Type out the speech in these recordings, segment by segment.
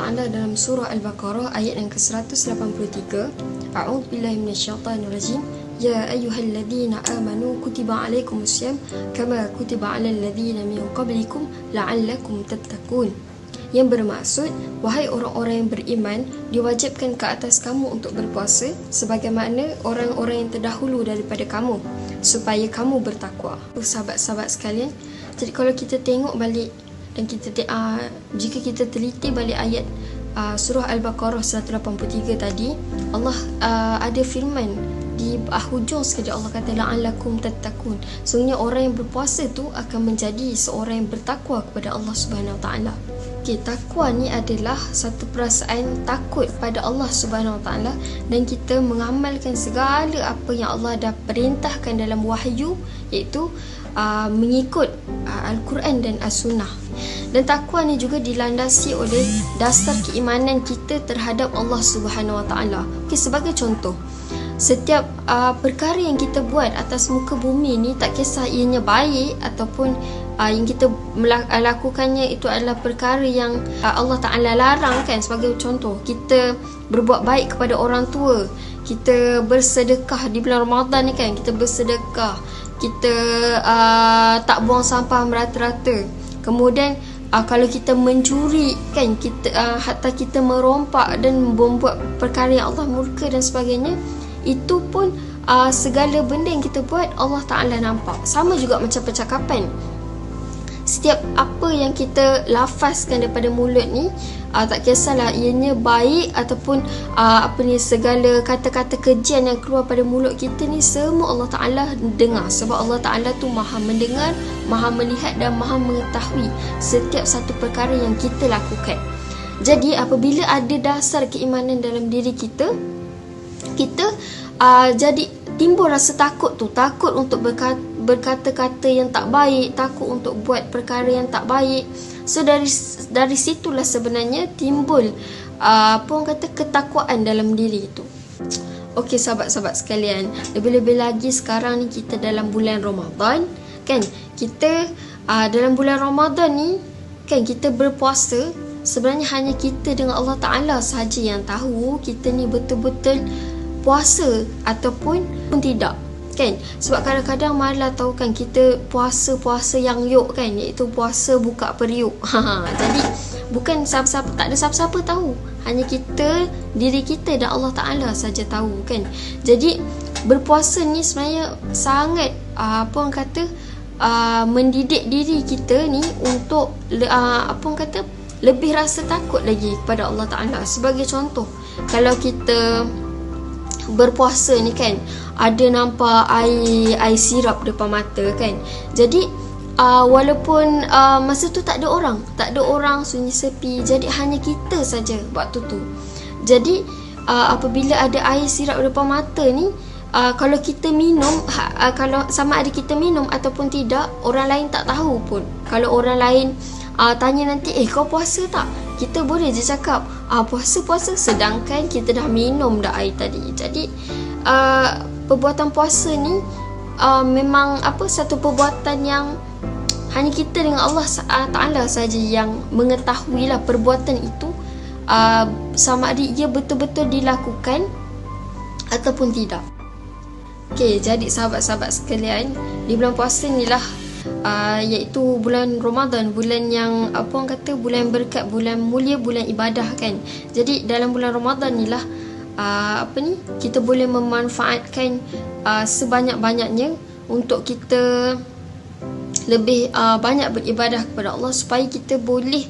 Ta'ala dalam surah Al-Baqarah ayat yang ke-183. A'udzubillahi minasyaitanirrajim. Ya ayyuhalladzina amanu kutiba alaikumusiyam kama kutiba alal ladzina min qablikum la'allakum tattaqun. Yang bermaksud, wahai orang-orang yang beriman, diwajibkan ke atas kamu untuk berpuasa sebagaimana orang-orang yang terdahulu daripada kamu, supaya kamu bertakwa. Sahabat-sahabat sekalian, jadi kalau kita tengok balik dan jika kita teliti balik ayat surah Al-Baqarah 183 tadi, Allah ada firman di hujung sekejap. Allah kata la'allakum tattaqun. Sesungguhnya orang yang berpuasa tu akan menjadi seorang yang bertakwa kepada Allah Subhanahu Wa Taala. Okay, takwa ni adalah satu perasaan takut pada Allah Subhanahu Wa Taala dan kita mengamalkan segala apa yang Allah dah perintahkan dalam wahyu, iaitu mengikut Al-Quran dan As-Sunnah. Dan takwa ni juga dilandasi oleh dasar keimanan kita terhadap Allah Subhanahu Wa Taala. Okay, sebagai contoh, setiap perkara yang kita buat atas muka bumi ni, tak kisah ianya baik ataupun yang kita lakukannya itu adalah perkara yang Allah Ta'ala larang kan. Sebagai contoh, kita berbuat baik kepada orang tua, kita bersedekah di bulan Ramadan ni kan, kita bersedekah, kita tak buang sampah merata-rata. Kemudian kalau kita mencuri kan, kita hatta kita merompak dan membuat perkara yang Allah murka dan sebagainya, itu pun segala benda yang kita buat Allah Ta'ala nampak. Sama juga macam percakapan. Setiap apa yang kita lafazkan daripada mulut ni, tak kisahlah ianya baik ataupun segala kata-kata kejian yang keluar pada mulut kita ni, semua Allah Ta'ala dengar. Sebab Allah Ta'ala tu maha mendengar, maha melihat dan maha mengetahui setiap satu perkara yang kita lakukan. Jadi apabila ada dasar keimanan dalam diri kita, jadi timbul rasa takut tu, takut untuk berkata-kata yang tak baik, takut untuk buat perkara yang tak baik. So dari situlah sebenarnya timbul ketakwaan dalam diri itu. Okey sahabat-sahabat sekalian, lebih-lebih lagi sekarang ni kita dalam bulan Ramadan kan. Kita dalam bulan Ramadan ni kan, kita berpuasa, sebenarnya hanya kita dengan Allah Ta'ala sahaja yang tahu kita ni betul-betul puasa ataupun tidak kan. Sebab kadang-kadang malah tahu kan, kita puasa yang yuk kan, iaitu puasa buka periuk. Jadi bukan siapa-siapa, tak ada siapa-siapa tahu, hanya kita, diri kita dan Allah Ta'ala saja tahu kan. Jadi berpuasa ni sebenarnya sangat mendidik diri kita ni untuk lebih rasa takut lagi kepada Allah Ta'ala. Sebagai contoh, kalau kita berpuasa ni kan, ada nampak air sirap depan mata kan. Jadi walaupun masa tu tak ada orang, sunyi sepi, jadi hanya kita saja waktu tu. Jadi apabila ada air sirap depan mata ni, kalau kita minum, kalau sama ada kita minum ataupun tidak, orang lain tak tahu pun. Kalau orang lain tanya nanti, kau puasa tak? Kita boleh je cakap puasa, sedangkan kita dah minum dah air tadi. Jadi perbuatan puasa ni memang satu perbuatan yang hanya kita dengan Allah Ta'ala saja yang mengetahui lah perbuatan itu, sama ada ia betul-betul dilakukan ataupun tidak. Okey, jadi sahabat-sahabat sekalian, di bulan puasa ni lah iaitu bulan Ramadan, bulan yang bulan berkat, bulan mulia, bulan ibadah kan. Jadi dalam bulan Ramadan ni lah kita boleh memanfaatkan sebanyak-banyaknya untuk kita lebih banyak beribadah kepada Allah, supaya kita boleh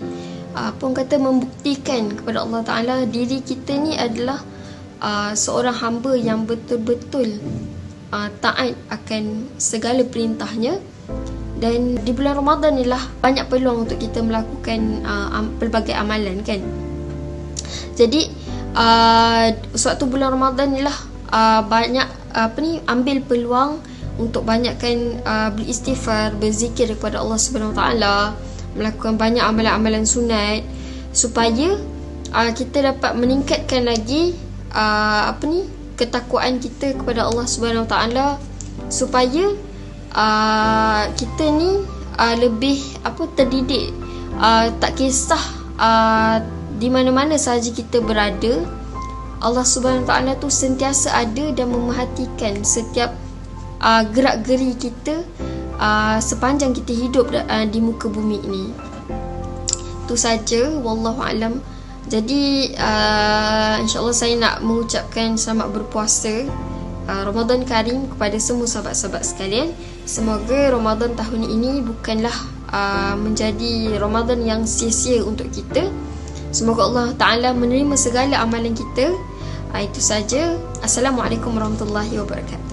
membuktikan kepada Allah Ta'ala diri kita ni adalah seorang hamba yang betul-betul taat akan segala perintahnya. Dan di bulan Ramadan ni lah banyak peluang untuk kita melakukan pelbagai amalan kan. Jadi suatu bulan Ramadan ni lah banyak ambil peluang untuk banyakkan beristighfar, berzikir kepada Allah Subhanahu Wa Taala, melakukan banyak amalan-amalan sunat, supaya kita dapat meningkatkan lagi ketakwaan kita kepada Allah Subhanahu Wa Taala, supaya kita ni lebih terdidik, tak kisah di mana-mana sahaja kita berada, Allah Subhanahu Wa Taala tu sentiasa ada dan memerhatikan setiap gerak-geri kita sepanjang kita hidup di muka bumi ini. Itu saja, wallahu alam. Jadi insya-Allah saya nak mengucapkan selamat berpuasa Ramadan Karim kepada semua sahabat-sahabat sekalian. Semoga Ramadan tahun ini bukanlah menjadi Ramadan yang sia-sia untuk kita. Semoga Allah Ta'ala menerima segala amalan kita. Itu saja. Assalamualaikum warahmatullahi wabarakatuh.